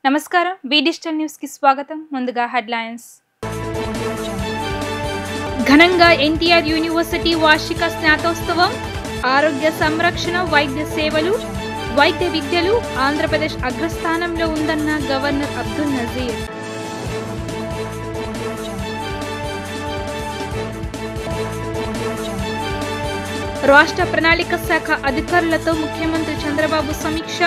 నమస్కారం B digital news కి స్వాగతం. ముందుగా హెడ్లైన్స్. ఘనంగా ఎన్టీఆర్ యూనివర్సిటీ వార్షిక స్నాతోత్సవం, ఆరోగ్య సంరక్షణ, వైద్య సేవలు, వైద్య విద్యలు ఆంధ్రప్రదేశ్ అగ్రస్థానంలో ఉందన్న గవర్నర్ అబ్దుల్ నజీర్. రాష్ట్ర ప్రణాళిక శాఖ అధికారులతో ముఖ్యమంత్రి చంద్రబాబు సమీక్ష,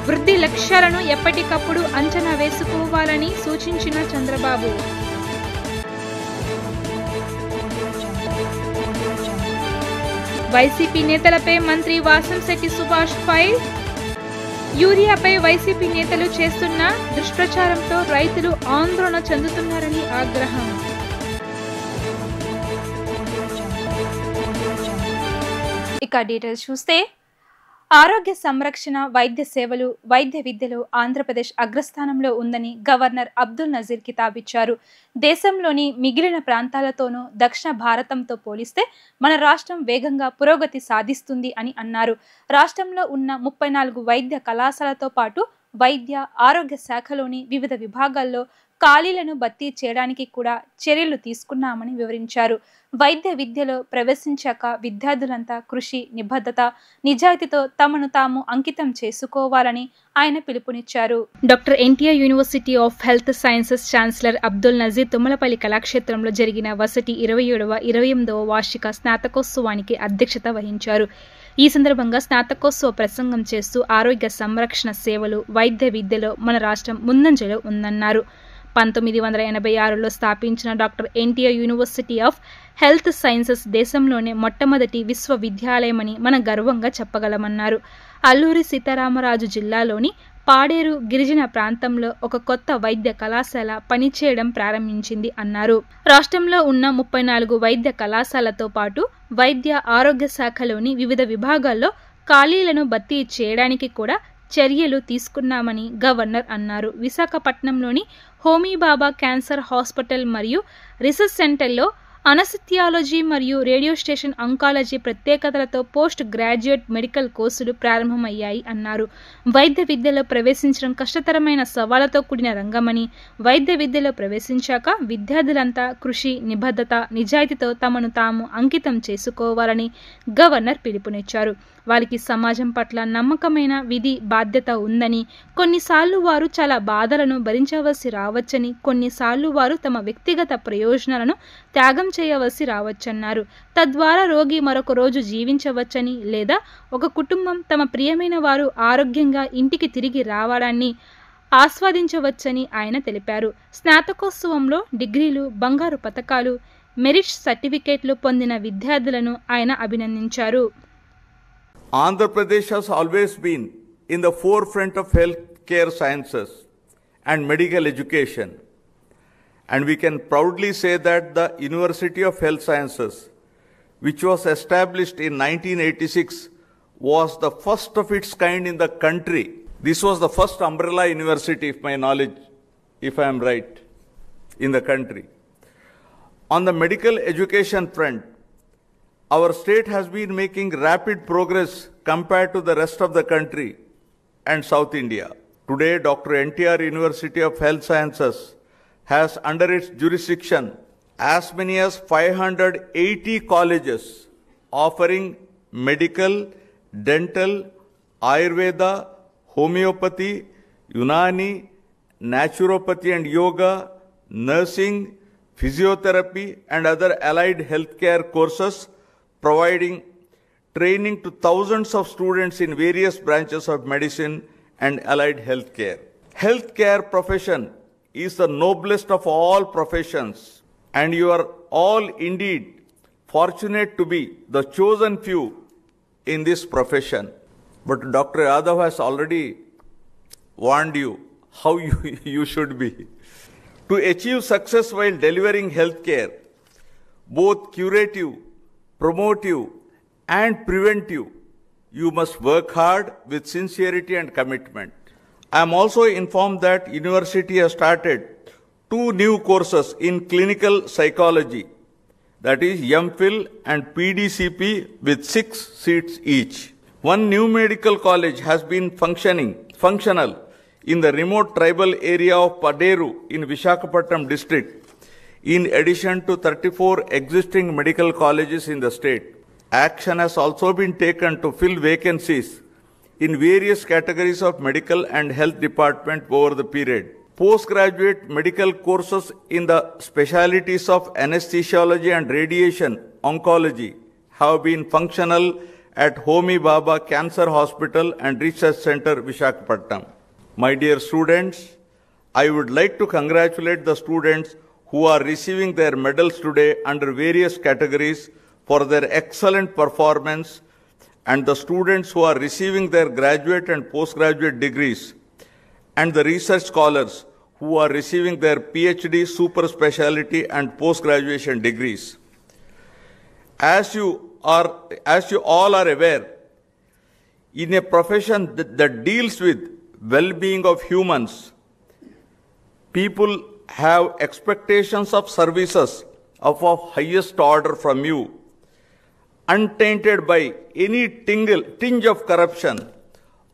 వృద్ధి లక్ష్యాలను ఎప్పటికప్పుడు అంచనా వేసుకోవాలని సూచించిన చంద్రబాబు. వైసీపీ నేతలపై మంత్రి వాసంశెట్టి సుభాష్ ఫైర్, యూరియాపై వైసీపీ నేతలు చేస్తున్న దుష్ప్రచారంతో రైతులు ఆందోళన చెందుతున్నారని ఆగ్రహం. ఇక డీటెయిల్స్ చూస్తే, ఆరోగ్య సంరక్షణ, వైద్య సేవలు, వైద్య విద్యలో ఆంధ్రప్రదేశ్ అగ్రస్థానంలో ఉందని గవర్నర్ అబ్దుల్ నజీర్ కితాబిచ్చారు. దేశంలోని మిగిలిన ప్రాంతాలతోనూ దక్షిణ భారతంతో పోలిస్తే మన రాష్ట్రం వేగంగా పురోగతి సాధిస్తుంది అని అన్నారు. రాష్ట్రంలో ఉన్న 34 వైద్య కళాశాలతో పాటు వైద్య, ఆరోగ్య శాఖలోని వివిధ విభాగాల్లో ఖాళీలను భర్తీ చేయడానికి కూడా చర్యలు తీసుకున్నామని వివరించారు. వైద్య విద్యలో ప్రవేశించాక విద్యార్థులంతా కృషి, నిబద్ధత, నిజాయితీతో తమను తాము అంకితం చేసుకోవాలని ఆయన పిలుపునిచ్చారు. Doctor NTR university of health sciences chancellor Abdul Nazeer Tummalapalli కళాక్షేత్రంలో జరిగిన వర్సిటీ 27వ, 28వ వార్షిక స్నాతకోత్సవానికి అధ్యక్షత వహించారు. ఈ సందర్భంగా స్నాతకోత్సవ ప్రసంగం చేస్తూ ఆరోగ్య సంరక్షణ సేవలు, వైద్య విద్యలో మన రాష్ట్రం ముందంజలో ఉందన్నారు. 1986లో స్థాపించిన doctor NTR university of health sciences దేశంలోనే మొట్టమొదటి విశ్వవిద్యాలయమని మన గర్వంగా చెప్పగలమన్నారు. అల్లూరి సీతారామరాజు జిల్లాలోని పాడేరు గిరిజన ప్రాంతంలో ఒక కొత్త వైద్య కళాశాల పనిచేయడం ప్రారంభించింది అన్నారు. రాష్ట్రంలో ఉన్న 34 వైద్య కళాశాలతో పాటు వైద్య, ఆరోగ్య శాఖలోని వివిధ విభాగాల్లో ఖాళీలను భర్తీ చేయడానికి కూడా చర్యలు తీసుకున్నామని గవర్నర్ అన్నారు. విశాఖపట్నంలోని హోమీబాబా క్యాన్సర్ హాస్పిటల్ మరియు రీసెర్చ్ సెంటర్లో అనస్థియాలజీ మరియు radio station oncology ప్రత్యేకతలతో post graduate medical కోర్సులు ప్రారంభమయ్యాయి అన్నారు. వైద్య విద్యలో ప్రవేశించడం కష్టతరమైన సవాళ్లతో కూడిన రంగమని, వైద్య విద్యలో ప్రవేశించాక విద్యార్థులంతా కృషి, నిబద్ధత, నిజాయితీతో తమను తాము అంకితం చేసుకోవాలని గవర్నర్ పిలుపునిచ్చారు. వారికి సమాజం పట్ల నమ్మకమైన విధి బాధ్యత ఉందని, కొన్నిసార్లు వారు చాలా బాధలను భరించవలసి రావచ్చని, కొన్నిసార్లు వారు తమ వ్యక్తిగత ప్రయోజనాలను త్యాగం చేయవలసి రావచ్చన్నారు. తద్వారా రోగి మరొక రోజు జీవించవచ్చని, లేదా ఒక కుటుంబం తమ ప్రియమైన వారు ఆరోగ్యంగా ఇంటికి తిరిగి రావడాన్ని ఆస్వాదించవచ్చని ఆయన తెలిపారు. స్నాతకోత్సవంలో డిగ్రీలు, బంగారు పతకాలు, మెరిట్ సర్టిఫికేట్లు పొందిన విద్యార్థులను ఆయన అభినందించారు. Andhra Pradesh has always been in the forefront of healthcare sciences and medical education, and we can proudly say that the University of Health Sciences, which was established in 1986, was the first of its kind in the country. This was the first umbrella university, if my knowledge, if I am right, in the country. On the medical education front, our state has been making rapid progress compared to the rest of the country and South India. Today, Dr. NTR University of Health Sciences has under its jurisdiction as many as 580 colleges offering medical, dental, Ayurveda, homeopathy, Unani, naturopathy and yoga, nursing, physiotherapy and other allied healthcare courses, providing training to thousands of students in various branches of medicine and allied healthcare. Healthcare profession is the noblest of all professions, and you are all indeed fortunate to be the chosen few in this profession. But Dr. Yadav has already warned you how you should be. To achieve success while delivering healthcare, both curative, promotive and preventive, you must work hard with sincerity and commitment. I am also informed that university has started 2 new courses in clinical psychology, that is MPhil and PDCP with 6 seats each. One new medical college has been functional in the remote tribal area of Paderu in Visakhapatnam district, in addition to 34 existing medical colleges in the state. Action has also been taken to fill vacancies in various categories of medical and health department over the period. Postgraduate medical courses in the specialties of anesthesiology and radiation oncology have been functional at Homi Baba Cancer Hospital and Research Center, Visakhapatnam. My dear students, I would like to congratulate the students who are receiving their medals today under various categories for their excellent performance, and the students who are receiving their graduate and postgraduate degrees, and the research scholars who are receiving their PhD, super specialty and post-graduation degrees. As you all are aware, in a profession that deals with well-being of humans, people have expectations of services of highest order from you, untainted by any tinge of corruption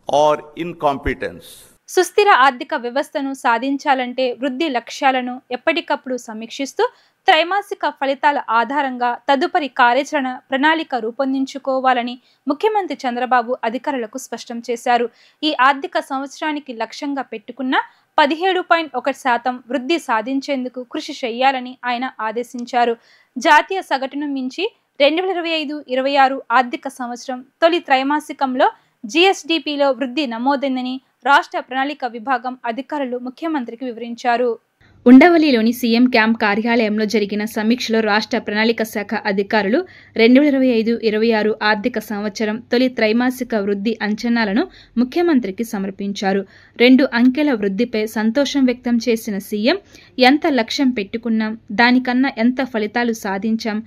or incompetence. సుస్థిర ఆర్థిక వ్యవస్థను సాధించాలంటే వృద్ధి లక్ష్యాలను ఎప్పటికప్పుడు సమీక్షిస్తూ త్రైమాసిక ఫలితాల ఆధారంగా తదుపరి కార్యాచరణ ప్రణాళిక రూపొందించుకోవాలని ముఖ్యమంత్రి చంద్రబాబు అధికారులకు స్పష్టం చేశారు. ఈ ఆర్థిక సంవత్సరానికి లక్ష్యంగా పెట్టుకున్న 17.1% వృద్ధి సాధించేందుకు కృషి చేయాలని ఆయన ఆదేశించారు. జాతీయ సగటును మించి 2025-26 ఆర్థిక సంవత్సరం తొలి త్రైమాసికంలో జీఎస్డీపీలో వృద్ధి నమోదైందని రాష్ట్ర ప్రణాళిక విభాగం అధికారులు ముఖ్యమంత్రికి వివరించారు. ఉండవల్లిలోని సీఎం క్యాంప్ కార్యాలయంలో జరిగిన సమీక్షలో రాష్ట్ర ప్రణాళిక శాఖ అధికారులు 2025-26 ఆర్థిక సంవత్సరం తొలి త్రైమాసిక వృద్ధి అంచనాలను ముఖ్యమంత్రికి సమర్పించారు. 2 అంకెల వృద్ధిపై సంతోషం వ్యక్తం చేసిన సీఎం ఎంత లక్ష్యం పెట్టుకున్నాం, దానికన్నా ఎంత ఫలితాలు సాధించాం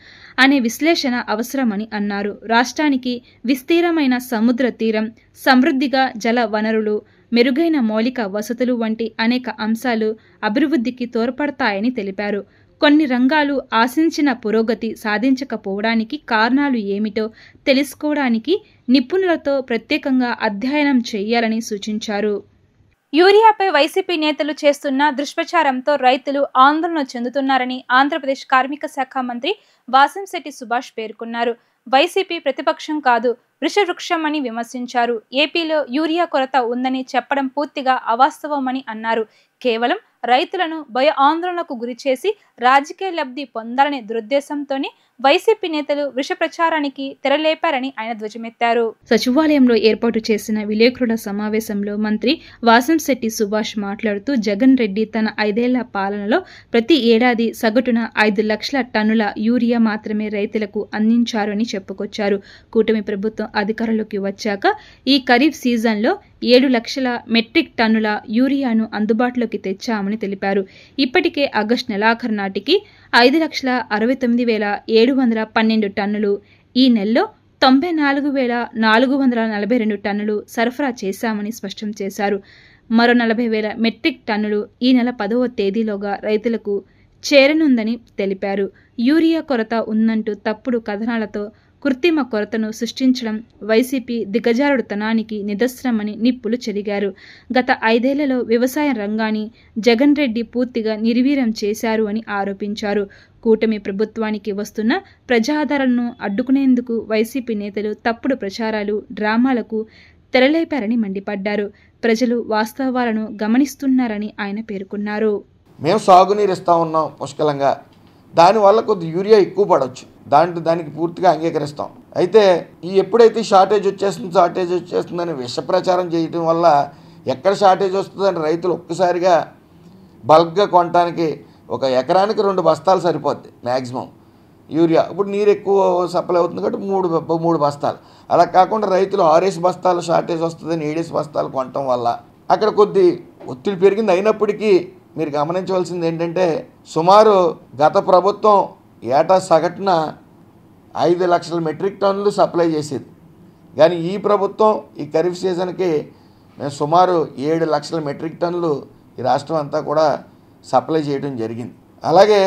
అనే విశ్లేషణ అవసరమని అన్నారు. రాష్ట్రానికి విస్తీర్ణమైన సముద్ర తీరం, సమృద్ధిగా జల వనరులు, మెరుగైన మౌలిక వసతులు వంటి అనేక అంశాలు అభివృద్ధికి తోడ్పడతాయని తెలిపారు. కొన్ని రంగాలు ఆశించిన పురోగతి సాధించకపోవడానికి కారణాలు ఏమిటో తెలుసుకోవడానికి నిపుణులతో ప్రత్యేకంగా అధ్యయనం చేయాలని సూచించారు. యూరియాపై వైసీపీ నేతలు చేస్తున్న దుష్ప్రచారంతో రైతులు ఆందోళన చెందుతున్నారని ఆంధ్రప్రదేశ్ కార్మిక శాఖ మంత్రి వాసంశెట్టి సుభాష్ పేర్కొన్నారు. వైసీపీ ప్రతిపక్షం కాదు, వృషవృక్షం అని విమర్శించారు. ఏపీలో యూరియా కొరత ఉందని చెప్పడం పూర్తిగా అవాస్తవమని అన్నారు. కేవలం రైతులను భయ ఆందోళనకు గురిచేసి రాజకీయ లబ్ధి పొందాలనే దురుద్దేశంతోనే వైసీపీ నేతలు విష ప్రచారానికి తెరలేపారని ఆయన ధ్వజమెత్తారు. సచివాలయంలో ఏర్పాటు చేసిన విలేకరుల సమావేశంలో మంత్రి వాసంశెట్టి సుభాష్ మాట్లాడుతూ జగన్ రెడ్డి తన 5 ఏళ్ల పాలనలో ప్రతి ఏడాది సగటున 5 లక్షల టన్నుల యూరియా మాత్రమే రైతులకు అందించారు అని చెప్పుకొచ్చారు. కూటమి ప్రభుత్వం అధికారంలోకి వచ్చాక ఈ ఖరీఫ్ సీజన్లో 7 లక్షల మెట్రిక్ టన్నుల యూరియాను అందుబాటులోకి తెచ్చామని తెలిపారు. ఇప్పటికే ఆగస్టు నెలాఖరు నాటికి 5,69,712 టన్నులు, ఈ నెలలో 94,442 టన్నులు సరఫరా చేశామని స్పష్టం చేశారు. మరో 40,000 మెట్రిక్ టన్నులు ఈ నెల 10వ తేదీలోగా రైతులకు చేరనుందని తెలిపారు. యూరియా కొరత ఉందంటూ తప్పుడు కథనాలతో కృత్రిమ కొరతను సృష్టించడం వైసీపీ దిగజారుడుతనానికి నిదర్శనమని నిప్పులు చెరిగారు. గత 5 ఏళ్లలో వ్యవసాయ రంగాన్ని జగన్ రెడ్డి పూర్తిగా నిర్వీర్యం చేశారు అని ఆరోపించారు. కూటమి ప్రభుత్వానికి వస్తున్న ప్రజాదరణను అడ్డుకునేందుకు వైసీపీ నేతలు తప్పుడు ప్రచారాలు, డ్రామాలకు తెరలేపారని మండిపడ్డారు. ప్రజలు వాస్తవాలను గమనిస్తున్నారని ఆయన పేర్కొన్నారు. మేము సాగునీరు ఇస్తా ఉన్నాం పుష్కలంగా, దానివల్ల కొద్ది యూరియా ఎక్కువ పడవచ్చు, దానికి పూర్తిగా అంగీకరిస్తాం. అయితే ఎప్పుడైతే షార్టేజ్ వచ్చేస్తుందని విష ప్రచారం చేయడం వల్ల ఎక్కడ షార్టేజ్ వస్తుందని రైతులు ఒక్కసారిగా బల్క్గా కొనడానికి ఒక ఎకరానికి 2 బస్తాలు సరిపోద్ది మ్యాక్సిమం యూరియా. ఇప్పుడు నీరు ఎక్కువ సప్లై అవుతుంది కాబట్టి 3 బస్తాలు, అలా కాకుండా రైతులు 6 బస్తాలు షార్టేజ్ వస్తుందని 7 బస్తాలు కొనటం వల్ల అక్కడ కొద్ది ఒత్తిడి పెరిగింది. అయినప్పటికీ మీరు గమనించవలసింది ఏంటంటే సుమారు గత ప్రభుత్వం ఏటా సగటున 5 లక్షల మెట్రిక్ టన్నులు సప్లై చేసేది, కానీ ఈ ప్రభుత్వం ఈ ఖరీఫ్ సీజన్కి మేము సుమారు 7 లక్షల మెట్రిక్ టన్నులు ఈ రాష్ట్రం అంతా కూడా సప్లై చేయడం జరిగింది. అలాగే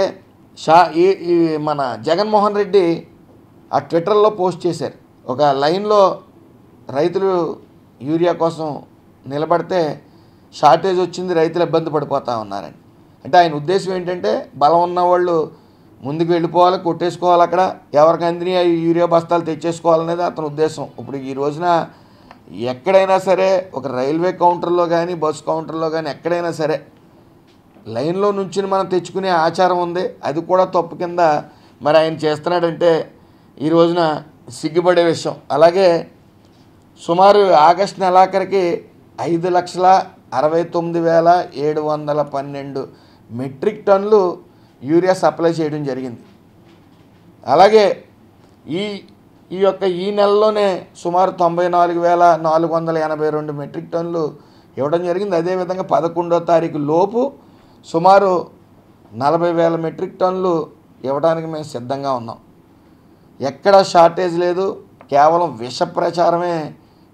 మన జగన్మోహన్ రెడ్డి ఆ ట్విట్టర్లో పోస్ట్ చేశారు, ఒక లైన్లో రైతులు యూరియా కోసం నిలబడితే షార్టేజ్ వచ్చింది, రైతులు ఇబ్బంది పడిపోతూ ఉన్నారని. అంటే ఆయన ఉద్దేశం ఏంటంటే బలం ఉన్నవాళ్ళు ముందుకు వెళ్ళిపోవాలి, కొట్టేసుకోవాలి, అక్కడ ఎవరికి అందిని యూరియా బస్తాలు తెచ్చేసుకోవాలనేది అతని ఉద్దేశం. ఇప్పుడు ఈ రోజున ఎక్కడైనా సరే ఒక రైల్వే కౌంటర్లో కానీ బస్సు కౌంటర్లో కానీ ఎక్కడైనా సరే లైన్లో నుంచి మనం తెచ్చుకునే ఆచారం ఉంది. అది కూడా తప్పు కింద మరి ఆయన చేస్తున్నాడంటే ఈ రోజున సిగ్గుపడే విషయం. అలాగే సుమారు ఆగస్టు నెలాఖరికి 5,69,712 మెట్రిక్ టన్నులు యూరియా సప్లై చేయడం జరిగింది. అలాగే ఈ నెలలోనే సుమారు 94,482 మెట్రిక్ టన్నులు ఇవ్వడం జరిగింది. అదేవిధంగా 11వ తారీఖు లోపు సుమారు 40,000 మెట్రిక్ టన్నులు ఇవ్వడానికి మేము సిద్ధంగా ఉన్నాం. ఎక్కడ షార్టేజ్ లేదు, కేవలం విష ప్రచారమే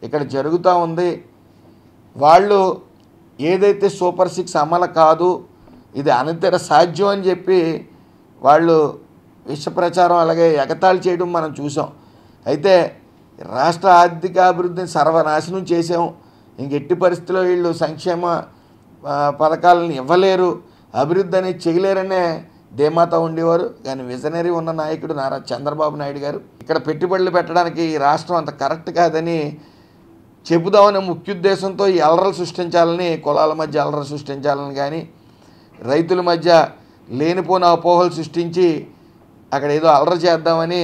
ఇక్కడ జరుగుతూ ఉంది. వాళ్ళు ఏదైతే సూపర్ 6 అమలు కాదు, ఇది అనితర సాధ్యం అని చెప్పి వాళ్ళు విష ప్రచారం అలాగే ఎగతాళి చేయడం మనం చూసాం. అయితే రాష్ట్ర ఆర్థిక అభివృద్ధిని సర్వనాశనం చేసాం, ఇంకెట్టి పరిస్థితుల్లో వీళ్ళు సంక్షేమ పథకాలను ఇవ్వలేరు, అభివృద్ధి అనేది చేయలేరనే ధీమాతో ఉండేవారు. కానీ విజనరీ ఉన్న నాయకుడు నారా చంద్రబాబు నాయుడు గారు ఇక్కడ పెట్టుబడులు పెట్టడానికి ఈ రాష్ట్రం అంత కరెక్ట్ కాదని చెబుదామనే ముఖ్యోద్దేశంతో ఈ అలరలు సృష్టించాలని, కులాల మధ్య అలరలు సృష్టించాలని కానీ రైతుల మధ్య లేనిపోని అపోహలు సృష్టించి అక్కడ ఏదో అలర చేద్దామని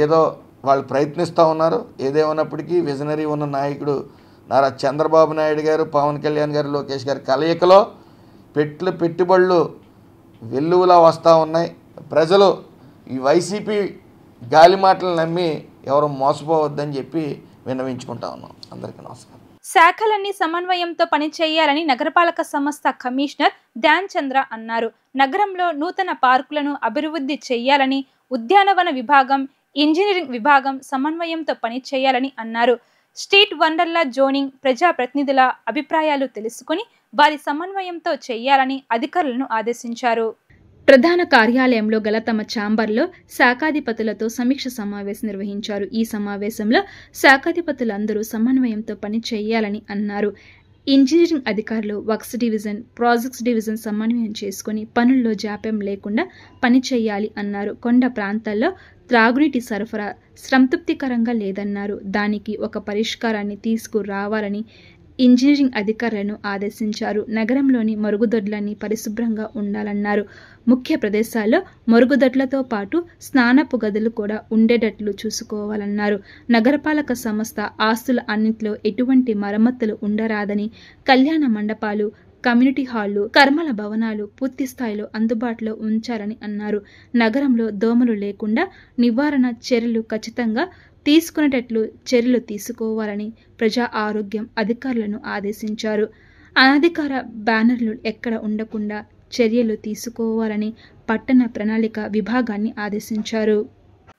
ఏదో వాళ్ళు ప్రయత్నిస్తూ ఉన్నారు. ఏదేమన్నప్పటికీ విజనరీ ఉన్న నాయకుడు నారా చంద్రబాబు నాయుడు గారు, పవన్ కళ్యాణ్ గారు, లోకేష్ గారి కలయికలో పెట్టుబడులు వెల్లువలా వస్తూ ఉన్నాయి. ప్రజలు ఈ వైసీపీ గాలి మాటలు నమ్మి ఎవరు మోసపోవద్దని చెప్పి విన్నవించుకుంటా ఉన్నాం. అందరికీ నమస్కారం. శాఖలన్నీ సమన్వయంతో పనిచేయాలని నగరపాలక సంస్థ కమిషనర్ ధ్యాన్ చంద్ర అన్నారు. నగరంలో నూతన పార్కులను అభివృద్ధి చేయాలని, ఉద్యానవన విభాగం, ఇంజనీరింగ్ విభాగం సమన్వయంతో పనిచేయాలని అన్నారు. స్ట్రీట్ వండర్ల జోనింగ్ ప్రజాప్రతినిధుల అభిప్రాయాలు తెలుసుకుని వారి సమన్వయంతో చేయాలని అధికారులను ఆదేశించారు. ప్రధాన కార్యాలయంలో గల తమ ఛాంబర్లో శాఖాధిపతులతో సమీక్ష సమావేశం నిర్వహించారు. ఈ సమావేశంలో శాఖాధిపతులందరూ సమన్వయంతో పని చేయాలని అన్నారు. ఇంజనీరింగ్ అధికారులు వర్క్స్ డివిజన్, ప్రాజెక్ట్స్ డివిజన్ సమన్వయం చేసుకుని పనుల్లో జాప్యం లేకుండా పని చేయాలి అన్నారు. కొండ ప్రాంతాల్లో త్రాగునీటి సరఫరా సంతృప్తికరంగా లేదన్నారు. దానికి ఒక పరిష్కారాన్ని తీసుకురావాలని ఇంజనీరింగ్ అధికారులను ఆదేశించారు. నగరంలోని మరుగుదొడ్లన్నీ పరిశుభ్రంగా ఉండాలన్నారు. ముఖ్య ప్రదేశాల్లో మరుగుదొడ్లతో పాటు స్నానపు గదులు కూడా ఉండేటట్లు చూసుకోవాలన్నారు. నగరపాలక సంస్థ ఆస్తుల అన్నింటిలో ఎటువంటి మరమ్మతులు ఉండరాదని, కళ్యాణ మండపాలు, కమ్యూనిటీ హాళ్లు, కర్మల భవనాలు పూర్తి స్థాయిలో అందుబాటులో ఉంచాలని అన్నారు. నగరంలో దోమలు లేకుండా నివారణ చర్యలు ఖచ్చితంగా తీసుకునేటట్లు చర్యలు తీసుకోవాలని ప్రజా ఆరోగ్యం అధికారులను ఆదేశించారు. అనధికార బ్యానర్లు ఎక్కడ ఉండకుండా చర్యలు తీసుకోవాలని పట్టణ ప్రణాళిక విభాగాన్ని ఆదేశించారు.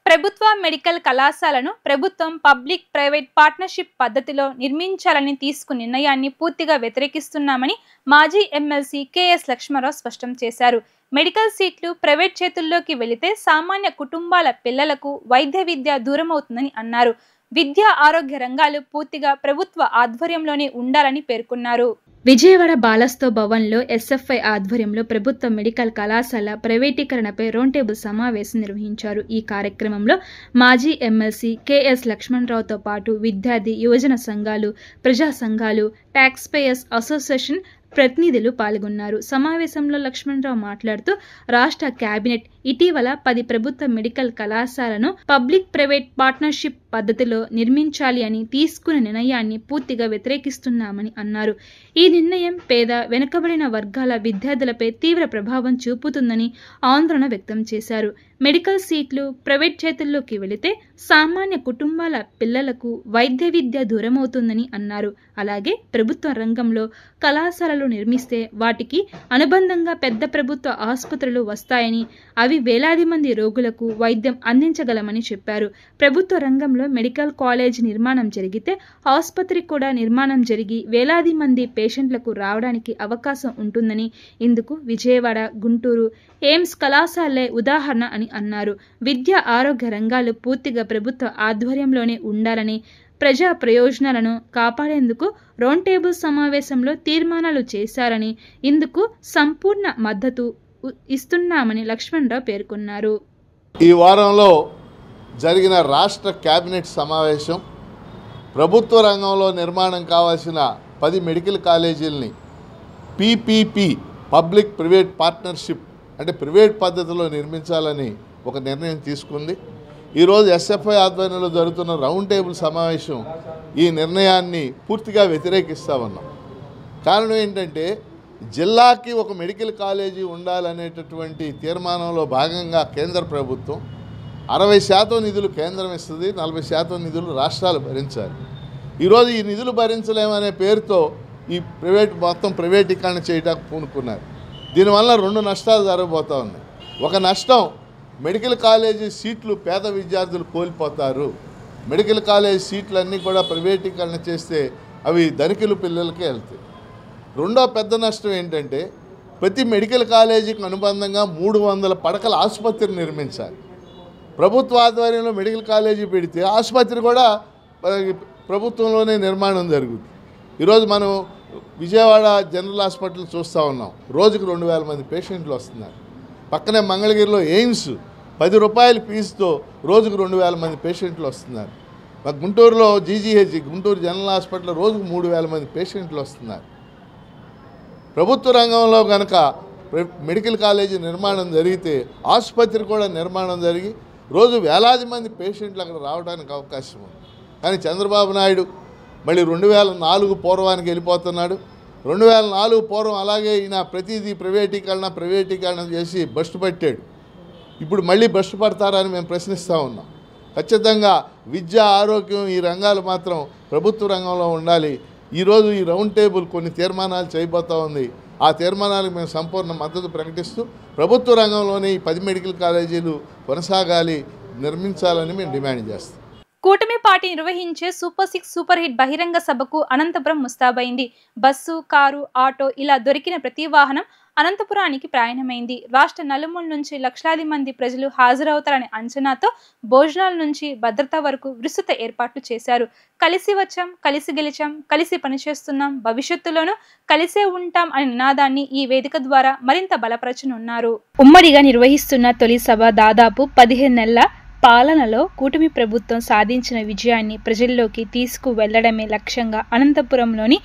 ప్రభుత్వ మెడికల్ కళాశాలను ప్రభుత్వం పబ్లిక్ ప్రైవేట్ పార్ట్నర్షిప్ పద్ధతిలో నిర్మించాలని తీసుకున్న నిర్ణయాన్ని పూర్తిగా వ్యతిరేకిస్తున్నామని మాజీ ఎమ్మెల్సీ కెఎస్ లక్ష్మణరావు స్పష్టం చేశారు. మెడికల్ సీట్లు ప్రైవేట్ చేతుల్లోకి వెళితే సామాన్య కుటుంబాల పిల్లలకు వైద్య విద్య దూరమవుతుందని అన్నారు. విద్యా ఆరోగ్య రంగాలు పూర్తిగా ప్రభుత్వ ఆధ్వర్యంలోనే ఉండాలని పేర్కొన్నారు. విజయవాడ బాలస్తో భవన్లో ఎస్ఎఫ్ఐ ఆధ్వర్యంలో ప్రభుత్వ మెడికల్ కళాశాల ప్రైవేటీకరణపై రౌండ్ టేబుల్ సమావేశం నిర్వహించారు. ఈ కార్యక్రమంలో మాజీ ఎమ్మెల్సీ కెఎస్ లక్ష్మణరావుతో పాటు విద్యార్థి, యువజన సంఘాలు, ప్రజా సంఘాలు, ట్యాక్స్ పేయర్స్ అసోసియేషన్ ప్రతినిధులు పాల్గొన్నారు. సమావేశంలో లక్ష్మణరావు మాట్లాడుతూ రాష్ట్ర కేబినెట్ ఇటీవల 10 ప్రభుత్వ మెడికల్ కళాశాలను పబ్లిక్ ప్రైవేట్ పార్ట్నర్షిప్ పద్ధతిలో నిర్మించాలి అని తీసుకున్న నిర్ణయాన్ని పూర్తిగా వ్యతిరేకిస్తున్నామని అన్నారు. ఈ నిర్ణయం పేద, వెనుకబడిన వర్గాల విద్యార్థులపై తీవ్ర ప్రభావం చూపుతుందని ఆందోళన వ్యక్తం చేశారు. మెడికల్ సీట్లు ప్రైవేట్ చేతుల్లోకి వెళితే సామాన్య కుటుంబాల పిల్లలకు వైద్య విద్య దూరమవుతుందని అన్నారు. అలాగే ప్రభుత్వ రంగంలో కళాశాలలు నిర్మిస్తే వాటికి అనుబంధంగా పెద్ద ప్రభుత్వ ఆసుపత్రులు వస్తాయని, అవి వేలాది మంది రోగులకు వైద్యం అందించగలమని చెప్పారు. ప్రభుత్వ రంగంలో మెడికల్ కాలేజ్ నిర్మాణం జరిగితే ఆసుపత్రి కూడా నిర్మాణం జరిగి వేలాది మంది పేషెంట్లకు రావడానికి అవకాశం ఉంటుందని, ఇందుకు విజయవాడ, గుంటూరు ఎయిమ్స్ కళాశాలే ఉదాహరణ అని అన్నారు. విద్య, ఆరోగ్య రంగాలు పూర్తిగా ప్రభుత్వ ఆధ్వర్యంలోనే ఉండాలని, ప్రజా ప్రయోజనాలను కాపాడేందుకు రౌండ్ టేబుల్ సమావేశంలో తీర్మానాలు చేశారని, ఇందుకు సంపూర్ణ మద్దతు ఇస్తున్నామని లక్ష్మణరావు పేర్కొన్నారు. ఈ వారంలో జరిగిన రాష్ట్ర కేబినెట్ సమావేశం ప్రభుత్వ రంగంలో నిర్మాణం కావాల్సిన 10 మెడికల్ కాలేజీలని పీపీపీ పబ్లిక్ ప్రైవేట్ పార్ట్నర్షిప్ అంటే ప్రైవేట్ పద్ధతిలో నిర్మించాలని ఒక నిర్ణయం తీసుకుంది. ఈరోజు ఎస్ఎఫ్ఐ ఆధ్వర్యంలో జరుగుతున్న రౌండ్ టేబుల్ సమావేశం ఈ నిర్ణయాన్ని పూర్తిగా వ్యతిరేకిస్తూ ఉన్నాం. కారణం ఏంటంటే జిల్లాకి ఒక మెడికల్ కాలేజీ ఉండాలనేటటువంటి తీర్మానంలో భాగంగా కేంద్ర ప్రభుత్వం 60% నిధులు కేంద్రం ఇస్తుంది, 40% నిధులు రాష్ట్రాలు భరించాలి. ఈరోజు ఈ నిధులు భరించలేమనే పేరుతో ఈ మొత్తం ప్రైవేటీకరణ చేయడానికి పూనుకున్నారు. దీనివల్ల 2 నష్టాలు జరగబోతూ ఉన్నాయి. ఒక నష్టం, మెడికల్ కాలేజీ సీట్లు పేద విద్యార్థులు కోల్పోతారు. మెడికల్ కాలేజీ సీట్లన్నీ కూడా ప్రైవేటీకరణ చేస్తే అవి ధనికుల పిల్లలకే వెళ్తాయి. రెండో పెద్ద నష్టం ఏంటంటే ప్రతి మెడికల్ కాలేజీకి అనుబంధంగా 300 పడకల ఆసుపత్రి నిర్మించాలి. ప్రభుత్వ ఆధ్వర్యంలో మెడికల్ కాలేజీ పెడితే ఆసుపత్రి కూడా ప్రభుత్వంలోనే నిర్మాణం జరుగుతుంది. ఈరోజు మనం విజయవాడ జనరల్ హాస్పిటల్ చూస్తూ ఉన్నాం, రోజుకు 2000 మంది పేషెంట్లు వస్తున్నారు. పక్కనే మంగళగిరిలో ఎయిమ్స్ 10 రూపాయల ఫీజుతో రోజుకు 2000 మంది పేషెంట్లు వస్తున్నారు. గుంటూరులో జీజీహెచ్ గుంటూరు జనరల్ హాస్పిటల్ రోజుకు 3000 మంది పేషెంట్లు వస్తున్నారు. ప్రభుత్వ రంగంలో కనుక మెడికల్ కాలేజీ నిర్మాణం జరిగితే ఆసుపత్రి కూడా నిర్మాణం జరిగి రోజు వేలాది మంది పేషెంట్లు అక్కడ రావడానికి అవకాశం ఉంది. కానీ చంద్రబాబు నాయుడు మళ్ళీ 2004 పూర్వానికి వెళ్ళిపోతున్నాడు. 2004 పూర్వం అలాగే ఈయన ప్రతిదీ ప్రైవేటీకరణ చేసి బస్టు పట్టాడు. ఇప్పుడు మళ్ళీ బస్టు పడతారని మేము ప్రశ్నిస్తూ ఉన్నాం. ఖచ్చితంగా విద్య, ఆరోగ్యం ఈ రంగాలు మాత్రం ప్రభుత్వ రంగంలో ఉండాలి. ఈరోజు ఈ రౌండ్ టేబుల్ కొన్ని తీర్మానాలు చేయబోతూ ఉంది. ఆ తీర్మానాలకు మేము సంపూర్ణ మద్దతు ప్రకటిస్తూ ప్రభుత్వ రంగంలోనే ఈ 10 మెడికల్ కాలేజీలు కొనసాగాలి, నిర్మించాలని మేము డిమాండ్ చేస్తాం. కూటమి పార్టీ నిర్వహించే సూపర్ 6 సూపర్ హిట్ బహిరంగ సభకు అనంతపురం ముస్తాబైంది. బస్సు, కారు, ఆటో ఇలా దొరికిన ప్రతి వాహనం అనంతపురానికి ప్రయాణమైంది. రాష్ట్ర నలుమూల నుంచి లక్షలాది మంది ప్రజలు హాజరవుతారనే అంచనాతో భోజనాల నుంచి భద్రత వరకు విస్తృత ఏర్పాట్లు చేశారు. కలిసి వచ్చాం, కలిసి గెలిచాం, కలిసి పనిచేస్తున్నాం, భవిష్యత్తులోనూ కలిసే ఉంటాం అనే నినాదాన్ని ఈ వేదిక ద్వారా మరింత బలపరచనున్నారు. ఉమ్మడిగా నిర్వహిస్తున్న తొలి సభ దాదాపు 15 నెలల పాలనలో కూటమి ప్రభుత్వం సాధించిన విజయాన్ని ప్రజల్లోకి తీసుకువెళ్లడమే లక్ష్యంగా అనంతపురంలోని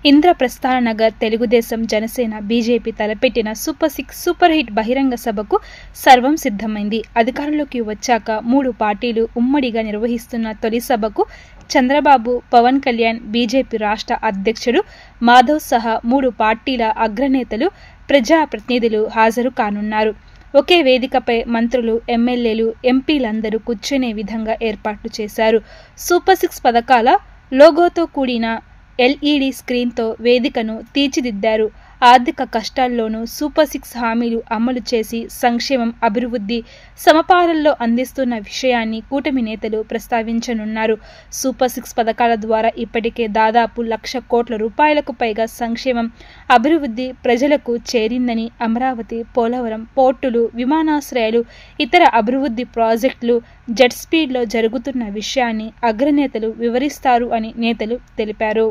ఇంద్రప్రస్థాన నగర్ తెలుగుదేశం, జనసేన, బీజేపీ తలపెట్టిన సూపర్ 6 సూపర్ హిట్ బహిరంగ సభకు సర్వం సిద్ధమైంది. అధికారంలోకి వచ్చాక 3 పార్టీలు ఉమ్మడిగా నిర్వహిస్తున్న తొలి సభకు చంద్రబాబు, పవన్ కళ్యాణ్, బీజేపీ రాష్ట్ర అధ్యక్షుడు మాధవ్ సహా 3 పార్టీల అగ్రనేతలు, ప్రజాప్రతినిధులు హాజరు కానున్నారు. ఒకే వేదికపై మంత్రులు, ఎమ్మెల్యేలు, ఎంపీలందరూ కూర్చునే విధంగా ఏర్పాట్లు చేశారు. సూపర్ 6 పథకాల లోగోతో కూడిన ఎల్ఈడి స్క్రీన్తో వేదికను తీర్చిదిద్దారు. ఆర్థిక కష్టాల్లోనూ సూపర్ 6 హామీలు అమలు చేసి సంక్షేమం, అభివృద్ధి సమపాలనలో అందిస్తున్న విషయాన్ని కూటమి నేతలు ప్రస్తావించనున్నారు. సూపర్ 6 పథకాల ద్వారా ఇప్పటికే దాదాపు 1,00,000 కోట్ల రూపాయలకు పైగా సంక్షేమం, అభివృద్ధి ప్రజలకు చేరిందని, అమరావతి, పోలవరం, పోర్టులు, విమానాశ్రయాలు, ఇతర అభివృద్ధి ప్రాజెక్టులు జెట్ స్పీడ్లో జరుగుతున్న విషయాన్ని అగ్రనేతలు వివరిస్తారు అని నేతలు తెలిపారు.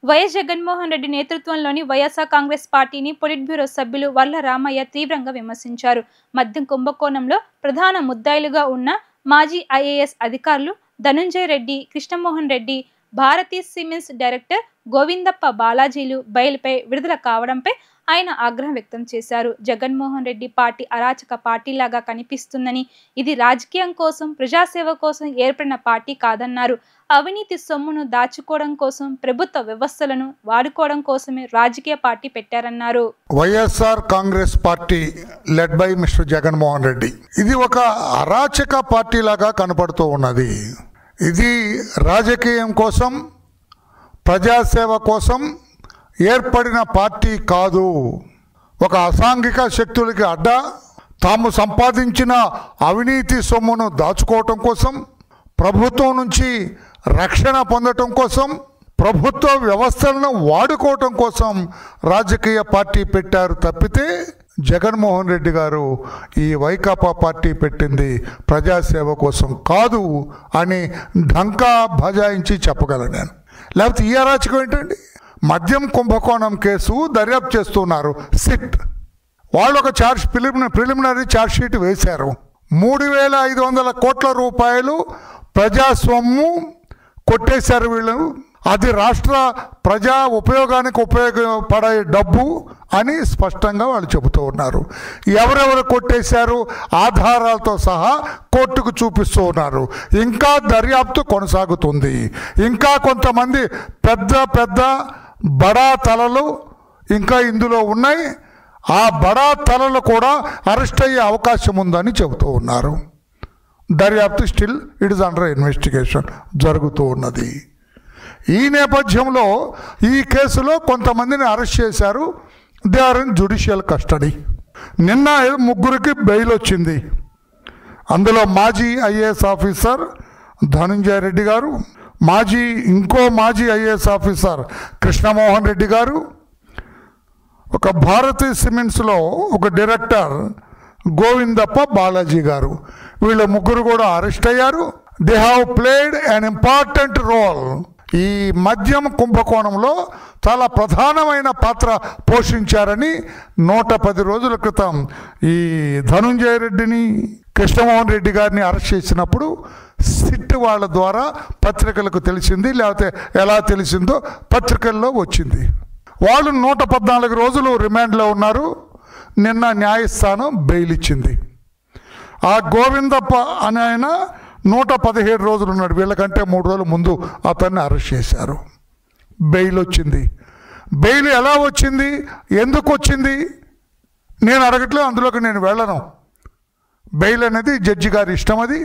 వైఎస్ జగన్మోహన్ రెడ్డి నేతృత్వంలోని వైఎస్ఆర్ కాంగ్రెస్ పార్టీని పొలిట్ బ్యూరో సభ్యులు వర్ల రామయ్య తీవ్రంగా విమర్శించారు. మద్యం కుంభకోణంలో ప్రధాన ముద్దాయిలుగా ఉన్న మాజీ ఐఏఎస్ అధికారులు ధనుంజయ రెడ్డి, కృష్ణమోహన్ రెడ్డి, భారతీ సిమెంట్స్ డైరెక్టర్ గోవిందప్ప బాలాజీలు బెయిల్పై విడుదల కావడంపై ఆయన ఆగ్రహం వ్యక్తం చేశారు. జగన్మోహన్ రెడ్డి పార్టీ అరాచక పార్టీలాగా కనిపిస్తుందని, ఇది రాజకీయం కోసం, ప్రజాసేవ కోసం ఏర్పడిన పార్టీ కాదన్నారు. అవినీతి సొమ్మును దాచుకోవడం కోసం, ప్రభుత్వ వ్యవస్థలను వాడుకోవడం కోసమే రాజకీయ పార్టీ పెట్టారన్నారు. YSR Congress party led by mister Jaganmohan Reddy ఇది ఒక అరాచక పార్టీ లాగా కనపడుతూ ఉన్నది. ఇది రాజకీయం కోసం, ప్రజాసేవ కోసం ఏర్పడిన పార్టీ కాదు. ఒక అసాంఘిక శక్తులకి అడ్డ తాము సంపాదించిన అవినీతి సొమ్మును దాచుకోవటం కోసం, ప్రభుత్వం నుంచి రక్షణ పొందటం కోసం, ప్రభుత్వ వ్యవస్థలను వాడుకోవటం కోసం రాజకీయ పార్టీ పెట్టారు తప్పితే జగన్మోహన్ రెడ్డి గారు ఈ వైకాపా పార్టీ పెట్టింది ప్రజాసేవ కోసం కాదు అని ఢంకా బజాయించి చెప్పగలను నేను. లేకపోతే ఈ అరాచకం ఏంటండి? మద్యం కుంభకోణం కేసు దర్యాప్తు చేస్తున్నారు సిట్. వాళ్ళు ఒక ప్రిలిమినరీ ఛార్జ్ షీట్ వేశారు. 3,500 కోట్ల రూపాయలు ప్రజాస్వామ్యం కొట్టేశారు వీళ్ళు. అది రాష్ట్ర ప్రజా ఉపయోగానికి ఉపయోగపడే డబ్బు అని స్పష్టంగా వాళ్ళు చెబుతూ ఉన్నారు. ఎవరెవరు కొట్టేశారు ఆధారాలతో సహా కోర్టుకు చూపిస్తూ ఉన్నారు. ఇంకా దర్యాప్తు కొనసాగుతుంది. ఇంకా కొంతమంది పెద్ద పెద్ద బడా తలలు ఇంకా ఇందులో ఉన్నాయి. ఆ బడా తలలు కూడా అరెస్ట్ అయ్యే అవకాశం ఉందని చెబుతూ ఉన్నారు. దర్యాప్తు still it is under investigation జరుగుతూ ఉన్నది. ఈ నేపథ్యంలో ఈ కేసులో కొంతమందిని అరెస్ట్ చేశారు. They are in judicial custody. నిన్న 3 బెయిల్ వచ్చింది. అందులో మాజీ ఐఏఎస్ ఆఫీసర్ ధనుంజయ రెడ్డి గారు, ఇంకో మాజీ ఐఏఎస్ ఆఫీసర్ కృష్ణమోహన్ రెడ్డి గారు, ఒక భారతీ సిమెంట్స్లో ఒక డైరెక్టర్ గోవిందప్ప బాలాజీ గారు, వీళ్ళ 3 కూడా అరెస్ట్ అయ్యారు. They have played an important role. ఈ మద్యం కుంభకోణంలో చాలా ప్రధానమైన పాత్ర పోషించారని 110 రోజుల క్రితం ఈ ధనుంజయ రెడ్డిని, కృష్ణమోహన్ రెడ్డి గారిని అరెస్ట్ చేసినప్పుడు సిట్ వాళ్ళ ద్వారా పత్రికలకు తెలిసింది. లేకపోతే ఎలా తెలిసిందో పత్రికల్లో వచ్చింది. వాళ్ళు 114 రోజులు రిమాండ్లో ఉన్నారు. నిన్న న్యాయస్థానం బెయిల్ ఇచ్చింది. ఆ గోవిందప్ప అనే ఆయన 117 రోజులు ఉన్నాడు. వీళ్ళకంటే 3 రోజుల ముందు అతన్ని అరెస్ట్ చేశారు. బెయిల్ వచ్చింది. బెయిల్ ఎలా వచ్చింది, ఎందుకు వచ్చింది నేను అడగట్లేదు, అందులోకి నేను వెళ్ళను. బెయిల్ అనేది జడ్జి గారి ఇష్టం. అది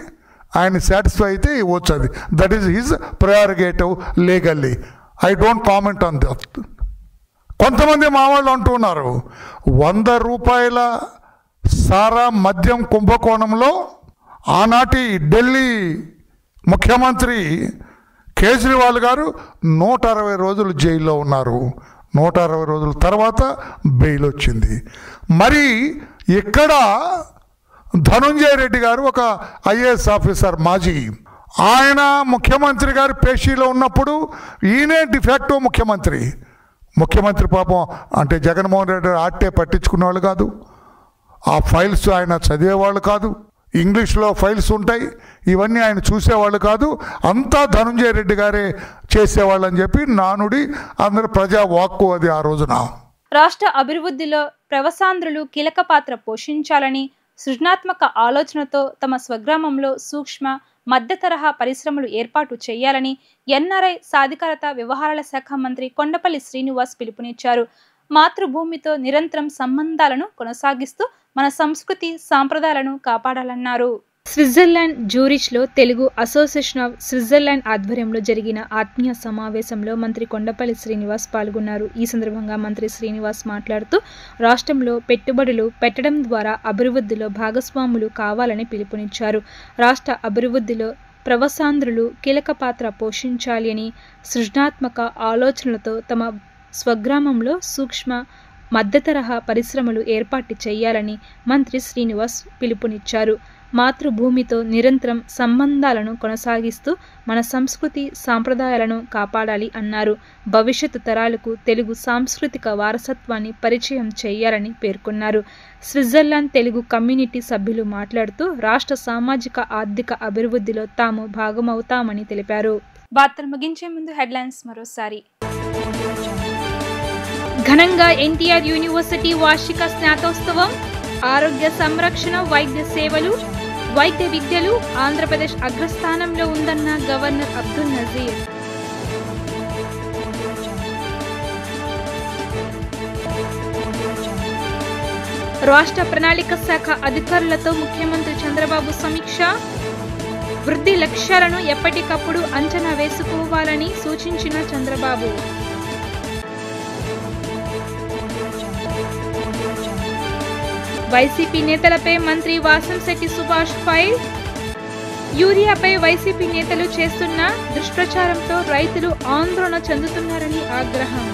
ఆయన సాటిస్ఫై అయితే ఇవ్వచ్చు. అది that is his prerogative legally. I don't comment on that. కొంతమంది మా వాళ్ళు అంటున్నారు 100 రూపాయల సారా మద్యం కుంభకోణంలో ఆనాటి ఢిల్లీ ముఖ్యమంత్రి కేజ్రీవాల్ గారు 160 రోజులు జైల్లో ఉన్నారు. 160 రోజుల తర్వాత బెయిల్ వచ్చింది. మరి ఇక్కడ ధనుంజయ రెడ్డి గారు ఒక ఐఏఎస్ ఆఫీసర్ మాజీ, ఆయన ముఖ్యమంత్రి గారు పేషీలో ఉన్నప్పుడు ఈయనే డిఫాక్టో ముఖ్యమంత్రి పాపం అంటే జగన్మోహన్ రెడ్డి ఆట్టే పట్టించుకునేవాళ్ళు కాదు. ఆ ఫైల్స్ ఆయన చదివేవాళ్ళు కాదు. ఇంగ్లీష్లో ఫైల్స్ ఉంటాయి, ఇవన్నీ ఆయన చూసేవాళ్ళు కాదు. అంతా ధనుంజయ రెడ్డి గారే చేసేవాళ్ళు అని చెప్పి నానుడి అందరు ప్రజా వాక్కు అది ఆ రోజున. రాష్ట్ర అభివృద్ధిలో ప్రవాసాంధ్రులు కీలక పాత్ర పోషించాలని సృజనాత్మక ఆలోచనతో తమ స్వగ్రామంలో సూక్ష్మ మధ్య తరహా పరిశ్రమలు ఏర్పాటు చేయాలని ఎన్ఆర్ఐ సాధికారత వ్యవహారాల శాఖ మంత్రి కొండపల్లి శ్రీనివాస్ పిలుపునిచ్చారు. మాతృభూమితో నిరంతరం సంబంధాలను కొనసాగిస్తూ మన సంస్కృతి సాంప్రదాయాలను కాపాడాలన్నారు. స్విట్జర్లాండ్ జూరిచ్లో తెలుగు అసోసియేషన్ ఆఫ్ స్విట్జర్లాండ్ ఆధ్వర్యంలో జరిగిన ఆత్మీయ సమావేశంలో మంత్రి కొండపల్లి శ్రీనివాస్ పాల్గొన్నారు. ఈ సందర్భంగా మంత్రి శ్రీనివాస్ మాట్లాడుతూ రాష్ట్రంలో పెట్టుబడులు పెట్టడం ద్వారా అభివృద్ధిలో భాగస్వాములు కావాలని పిలుపునిచ్చారు. రాష్ట్ర అభివృద్ధిలో ప్రవాసాంధ్రులు కీలక పాత్ర పోషించాలి అని సృజనాత్మక ఆలోచనలతో తమ స్వగ్రామంలో సూక్ష్మ మధ్య తరహా పరిశ్రమలు ఏర్పాటు చేయాలని మంత్రి శ్రీనివాస్ పిలుపునిచ్చారు. మాతృభూమితో నిరంతరం సంబంధాలను కొనసాగిస్తూ మన సంస్కృతి సాంప్రదాయాలను కాపాడాలి అన్నారు. భవిష్యత్తు తరాలకు తెలుగు సాంస్కృతిక వారసత్వాన్ని పరిచయం చేయాలని పేర్కొన్నారు. స్విట్జర్లాండ్ తెలుగు కమ్యూనిటీ సభ్యులు మాట్లాడుతూ రాష్ట్ర సామాజిక ఆర్థిక అభివృద్ధిలో తాము భాగమవుతామని తెలిపారు. వార్తలు ముగించే ముందు హెడ్లైన్స్ మరోసారి. ఘనంగా ఎన్టీఆర్ యూనివర్సిటీ వార్షిక స్నాతోత్సవం, ఆరోగ్య సంరక్షణ, వైద్య సేవలు, వైద్య విద్యలు ఆంధ్రప్రదేశ్ అగ్రస్థానంలో ఉందన్న గవర్నర్ అబ్దుల్ నజీర్. రాష్ట్ర ప్రణాళిక శాఖ అధికారులతో ముఖ్యమంత్రి చంద్రబాబు సమీక్ష, వృద్ధి లక్ష్యాలను ఎప్పటికప్పుడు అంచనా వేసుకోవాలని సూచించిన చంద్రబాబు. వైసీపీ నేతలపై మంత్రి వాసంశెట్టి సుభాష్ ఫైర్, యూరియాపై వైసీపీ నేతలు చేస్తున్న దుష్ప్రచారంతో రైతులు ఆందోళన చెందుతున్నారని ఆగ్రహం.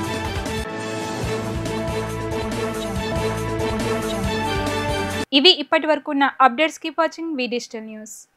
ఇవి ఇప్పటి వరకు ఉన్న అప్డేట్స్. కీప్ వాచింగ్ వి డిజిటల్ న్యూస్.